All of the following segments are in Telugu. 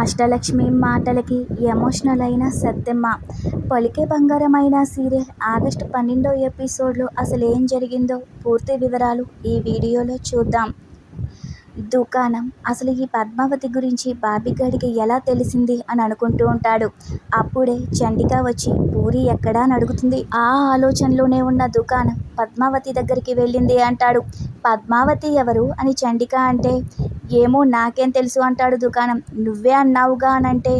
అష్టలక్ష్మి మాటలకి ఎమోషనల్ అయిన సత్యమ్మ. పలికే బంగారమైన సీరియల్ ఆగస్టు 12వ ఎపిసోడ్లో అసలు ఏం జరిగిందో పూర్తి వివరాలు ఈ వీడియోలో చూద్దాం. దుకాణం అసలు ఈ పద్మావతి గురించి బాబిగాడికి ఎలా తెలిసింది అని అనుకుంటూ ఉంటాడు. అప్పుడే చండిక వచ్చి పూరి ఎక్కడా అని అడుగుతుంది. ఆ ఆలోచనలోనే ఉన్న దుకాణం పద్మావతి దగ్గరికి వెళ్ళింది అంటాడు. పద్మావతి ఎవరు అని చండిక అంటే, ఏమో నాకేం తెలుసు అంటాడు దుకాణం. నువ్వే అన్నావుగా అని అంటే,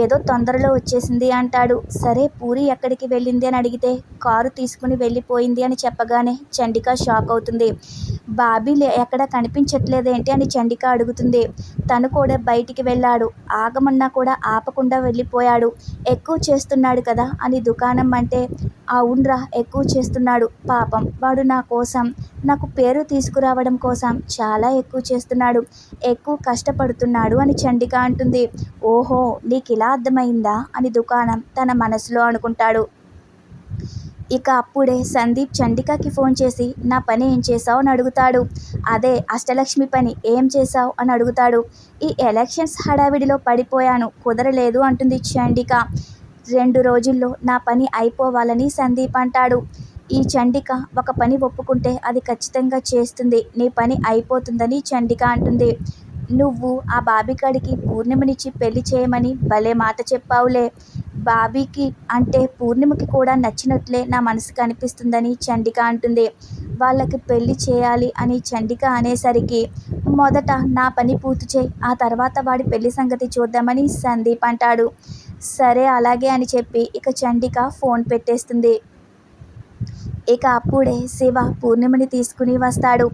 ఏదో తొందరలో వచ్చేసింది అంటాడు. సరే పూరి ఎక్కడికి వెళ్ళింది అని అడిగితే, కారు తీసుకుని వెళ్ళిపోయింది అని చెప్పగానే చండిక షాక్ అవుతుంది. బాబీ ఎక్కడ కనిపించట్లేదేంటి అని చండిక అడుగుతుంది. తను కూడా బయటికి వెళ్ళాడు, ఆగమన్నా కూడా ఆపకుండా వెళ్ళిపోయాడు. ఎక్కువ చేస్తున్నాడు కదా అని దుకాణం అంటే, అవునరా ఎక్కువ చేస్తున్నాడు, పాపం వాడు నా కోసం, నాకు పేరు తీసుకురావడం కోసం చాలా ఎక్కువ చేస్తున్నాడు, ఎక్కువ కష్టపడుతున్నాడు అని చండిక అంటుంది. ఓహో నీకు ఇలా అర్థమైందా అని దుకాణం తన మనసులో అనుకుంటాడు. ఇక అప్పుడే సందీప్ చండికకి ఫోన్ చేసి నా పని ఏం చేసావు అని అడుగుతాడు. అదే అష్టలక్ష్మి పని ఏం చేసావు అని అడుగుతాడు. ఈ ఎలక్షన్స్ హడావిడిలో పడిపోయాను, కుదరలేదు అంటుంది చండిక. 2 రోజుల్లో నా పని అయిపోవాలని సందీప్ అంటాడు. ఈ చండిక ఒక పని ఒప్పుకుంటే అది ఖచ్చితంగా చేస్తుంది, నీ పని అయిపోతుందని చండిక అంటుంది. నువ్వు ఆ బాబికాడికి పూర్ణిమనిచ్చి పెళ్లి చేయమని భలే మాట చెప్పావులే. బాబీకి అంటే పూర్ణిమకి కూడా నచ్చినట్లే నా మనసుకు అనిపిస్తుందని చండిక అంటుంది. వాళ్ళకి పెళ్లి చేయాలి అని చండిక అనేసరికి, మొదట నా పని పూర్తి చేయి, ఆ తర్వాత వాడి పెళ్లి సంగతి చూద్దామని సందీప్ అంటాడు. సరే అలాగే అని చెప్పి ఇక చండిక ఫోన్ పెట్టేస్తుంది. ఇక అప్పుడే శివ పూర్ణిమని తీసుకుని వస్తాడు.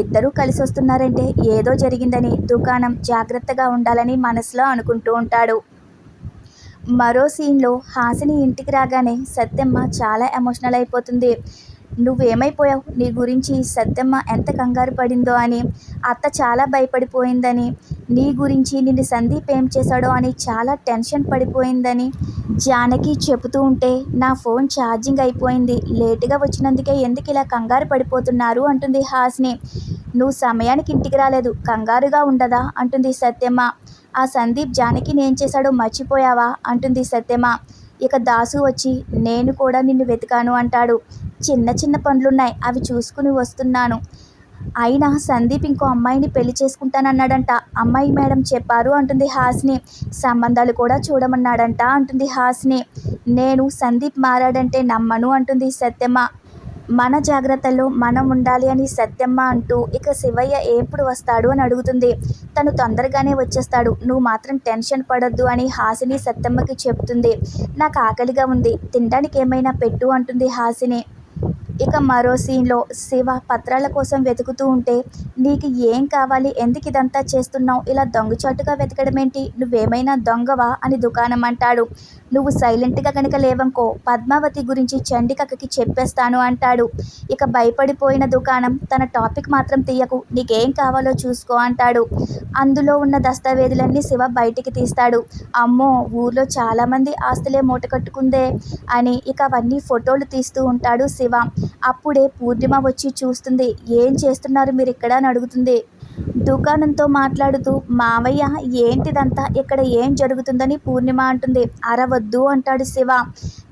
ఇద్దరూ కలిసి వస్తున్నారంటే ఏదో జరిగిందని దుకాణం జాగ్రత్తగా ఉండాలని మనసులో అనుకుంటూ ఉంటాడు. మరో సీన్లో హాసిని ఇంటికి రాగానే సత్యమ్మ చాలా ఎమోషనల్ అయిపోతుంది. నువ్వేమైపోయావు, నీ గురించి సత్యమ్మ ఎంత కంగారు పడిందో అని, అత్త చాలా భయపడిపోయిందని, నీ గురించి నిన్ను సందీప్ ఏం చేశాడో అని చాలా టెన్షన్ పడిపోయిందని జానకి చెబుతూ ఉంటే, నా ఫోన్ ఛార్జింగ్ అయిపోయింది, లేటుగా వచ్చినందుకే ఎందుకు ఇలా కంగారు పడిపోతున్నారు అంటుంది హాసిని. నువ్వు సమయానికి ఇంటికి రాలేదు, కంగారుగా ఉండదా అంటుంది సత్యమ్మ. ఆ సందీప్ జానకిని ఏం చేశాడో మర్చిపోయావా అంటుంది సత్యమ్మ. ఇక దాసు వచ్చి నేను కూడా నిన్ను వెతికాను అంటాడు. చిన్న చిన్న పనులున్నాయి, అవి చూసుకుని వస్తున్నాను. అయినా సందీప్ ఇంకో అమ్మాయిని పెళ్లి చేసుకుంటానన్నాడంట, అమ్మాయి మేడం చెప్పారు అంటుంది హాసిని. సంబంధాలు కూడా చూడమన్నాడంట అంటుంది హాసిని. నేను సందీప్ మారాడంటే నమ్మను అంటుంది సత్యమ్మ. మన జాగ్రత్తల్లో మనం ఉండాలి అని సత్యమ్మ అంటూ ఇక శివయ్య ఎప్పుడు వస్తాడు అని అడుగుతుంది. తను తొందరగానే వచ్చేస్తాడు, నువ్వు మాత్రం టెన్షన్ పడొద్దు అని హాసిని సత్యమ్మకి చెప్తుంది. నాకు ఆకలిగా ఉంది, తినడానికి ఏమైనా పెట్టు అంటుంది హాసిని. ఇక మరో సీన్లో శివ పత్రాల కోసం వెతుకుతూ ఉంటే, నీకు ఏం కావాలి, ఎందుకు ఇదంతా చేస్తున్నావు, ఇలా దొంగచాటుగా వెతకడమేంటి, నువ్వేమైనా దొంగవా అని దుకాణం అంటాడు. నువ్వు సైలెంట్గా కనుక లేవనుకో పద్మావతి గురించి చండికకి చెప్పేస్తాను అంటాడు. ఇక భయపడిపోయిన దుకాణం తన టాపిక్ మాత్రం తీయకు, నీకేం కావాలో చూసుకో అంటాడు. అందులో ఉన్న దస్తావేజులన్నీ శివ బయటికి తీస్తాడు. అమ్మో ఊర్లో చాలామంది ఆస్తులే మూట కట్టుకుందే అని ఇక అవన్నీ ఫోటోలు తీస్తూ ఉంటాడు శివ. అప్పుడే పూర్ణిమ వచ్చి చూస్తుంది. ఏం చేస్తున్నారు మీరు ఇక్కడ అని అడుగుతుంది. దుకాణంతో మాట్లాడుతూ, మావయ్య ఏంటిదంతా, ఇక్కడ ఏం జరుగుతుందని పూర్ణిమ అంటుంది. అరవద్దు అంటాడు శివ.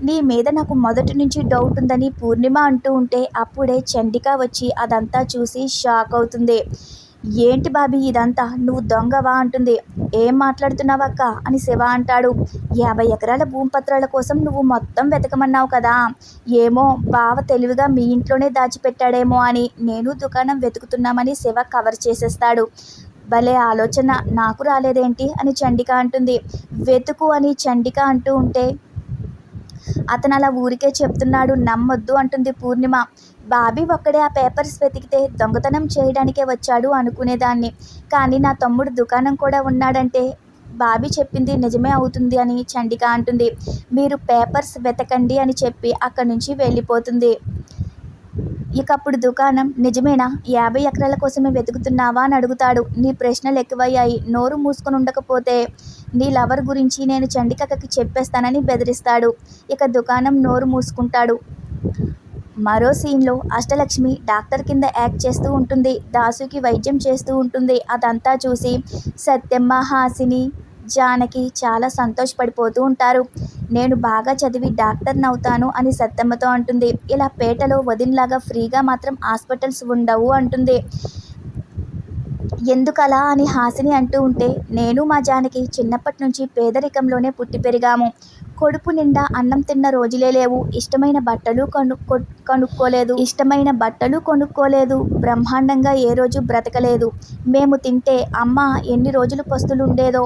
నీ మీద నాకు మొదటి నుంచి డౌట్ ఉందని పూర్ణిమ అంటూ ఉంటే అప్పుడే చండిక వచ్చి అదంతా చూసి షాక్ అవుతుంది. ఏంటి బాబీ ఇదంతా, నువ్వు దొంగవా అంటుంది. ఏం మాట్లాడుతున్నావక్క అని శివ అంటాడు. 50 ఎకరాల భూమి పత్రాల కోసం నువ్వు మొత్తం వెతకమన్నావు కదా, ఏమో బావ తెలివిగా మీ ఇంట్లోనే దాచిపెట్టాడేమో అని నేను దుకాణం వెతుకుతున్నామని శివ కవర్ చేసేస్తాడు. భలే ఆలోచన, నాకు రాలేదేంటి అని చండిక అంటుంది. వెతుకు అని చండిక అంటూ ఉంటే, అతను అలా ఊరికే చెప్తున్నాడు, నమ్మొద్దు అంటుంది పూర్ణిమ. బాబీ ఒక్కడే ఆ పేపర్స్ వెతికితే దొంగతనం చేయడానికే వచ్చాడు అనుకునేదాన్ని, కానీ నా తమ్ముడు దుకాణం కూడా ఉన్నాడంటే బాబీ చెప్పింది నిజమే అవుతుంది అని చండిక అంటుంది. మీరు పేపర్స్ వెతకండి అని చెప్పి అక్కడి నుంచి వెళ్ళిపోతుంది. ఇక అప్పుడు దుకాణం, నిజమేనా 50 ఎకరాల కోసమే వెతుకుతున్నావా అని అడుగుతాడు. నీ ప్రశ్నలు ఎక్కువయ్యాయి, నోరు మూసుకొని ఉండకపోతే నీ లవర్ గురించి నేను చండికకి చెప్పేస్తానని బెదిరిస్తాడు. ఇక దుకాణం నోరు మూసుకుంటాడు. మరో సీన్లో అష్టలక్ష్మి డాక్టర్ కింద యాక్ట్ చేస్తూ ఉంటుంది. దాసుకి వైద్యం చేస్తూ ఉంటుంది. అదంతా చూసి సత్యమ్మ, హాసిని, జానకి చాలా సంతోషపడిపోతూ ఉంటారు. నేను బాగా చదివి డాక్టర్ని అవుతాను అని సత్తెమ్మతో అంటుంది. ఇలా పేటలో వదినలాగా ఫ్రీగా మాత్రం హాస్పిటల్స్ ఉండవు అంటుంది. ఎందుకలా అని హాసిని అంటూ ఉంటే, నేను మా జానకి చిన్నప్పటి నుంచి పేదరికంలోనే పుట్టి పెరిగాము. కడుపు నిండా అన్నం తిన్న రోజులే లేవు. ఇష్టమైన బట్టలు కొనుక్కోలేదు. బ్రహ్మాండంగా ఏ రోజు బ్రతకలేదు. మేము తింటే అమ్మ ఎన్ని రోజులు పస్తులుండేదో.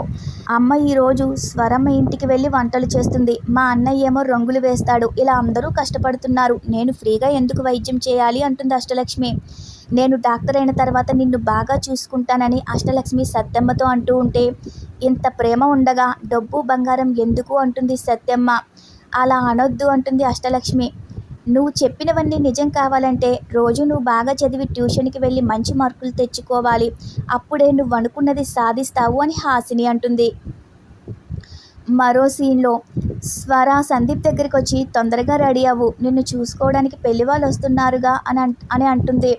అమ్మ ఈరోజు స్వరమ్మ ఇంటికి వెళ్ళి వంటలు చేస్తుంది. మా అన్నయ్య ఏమో రంగులు వేస్తాడు. ఇలా అందరూ కష్టపడుతున్నారు. నేను ఫ్రీగా ఎందుకు వైద్యం చేయాలి అంటుంది అష్టలక్ష్మి. నేను డాక్టర్ అయిన తర్వాత నిన్ను బాగా చూసుకుంటానని అష్టలక్ష్మి సత్తెమ్మతో అంటూ ఉంటే, ఇంత ప్రేమ ఉండగా డబ్బు బంగారం ఎందుకు అంటుంది సత్తెమ్మ. అలా అనొద్దు అంటుంది అష్టలక్ష్మి. నువ్వు చెప్పినవన్నీ నిజం కావాలంటే రోజు నువ్వు బాగా చదివి ట్యూషన్కి వెళ్ళి మంచి మార్కులు తెచ్చుకోవాలి. అప్పుడే నువ్వు అనుకున్నది సాధిస్తావు అని హాసిని అంటుంది. మరో సీన్లో స్వర సందీప్ దగ్గరికి వచ్చి, తొందరగా రెడీ అవ్వు, నిన్ను చూసుకోవడానికి పెళ్లి వాళ్ళు వస్తున్నారుగా అని అంటుంది.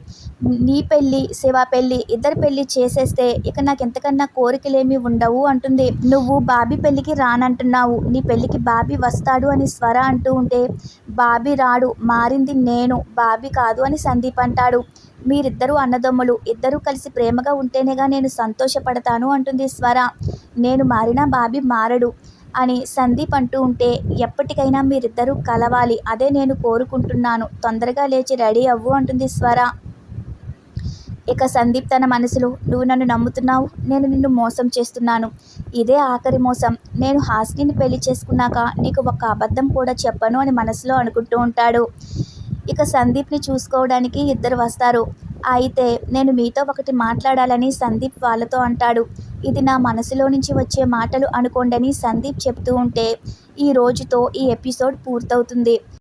నీ పెళ్ళి, శివ పెళ్ళి, ఇద్దరి పెళ్ళి చేసేస్తే ఇక నాకు ఎంతకన్నా కోరికలేమీ ఉండవు అంటుంది. నువ్వు బాబీ పెళ్ళికి రానంటున్నావు, నీ పెళ్ళికి బాబీ వస్తాడు అని స్వర అంటూ ఉంటే, బాబీ రాడు, మారింది నేను, బాబీ కాదు అని సందీప్ అంటాడు. మీరిద్దరూ అన్నదమ్ములు, ఇద్దరూ కలిసి ప్రేమగా ఉంటేనేగా నేను సంతోషపడతాను అంటుంది స్వర. నేను మారినా బాబీ మారడు అని సందీప్ అంటూ ఉంటే, ఎప్పటికైనా మీరిద్దరూ కలవాలి, అదే నేను కోరుకుంటున్నాను, తొందరగా లేచి రెడీ అవ్వు అంటుంది స్వర. ఇక సందీప్ తన మనసులో, నువ్వు నన్ను నమ్ముతున్నావు, నేను నిన్ను మోసం చేస్తున్నాను, ఇదే ఆఖరి మోసం, నేను హాసినిని పెళ్లి చేసుకున్నాక నీకు ఒక్క అబద్ధం కూడా చెప్పను అని మనసులో అనుకుంటూ ఉంటాడు. ఇక సందీప్ని చూసుకోవడానికి ఇద్దరు వస్తారు. అయితే నేను మీతో ఒకటి మాట్లాడాలని సందీప్ వాళ్ళతో అంటాడు. ఇది నా మనసులో నుంచి వచ్చే మాటలు అనుకోండని సందీప్ చెప్తూ ఉంటే, ఈ రోజుతో ఈ ఎపిసోడ్ పూర్తవుతుంది.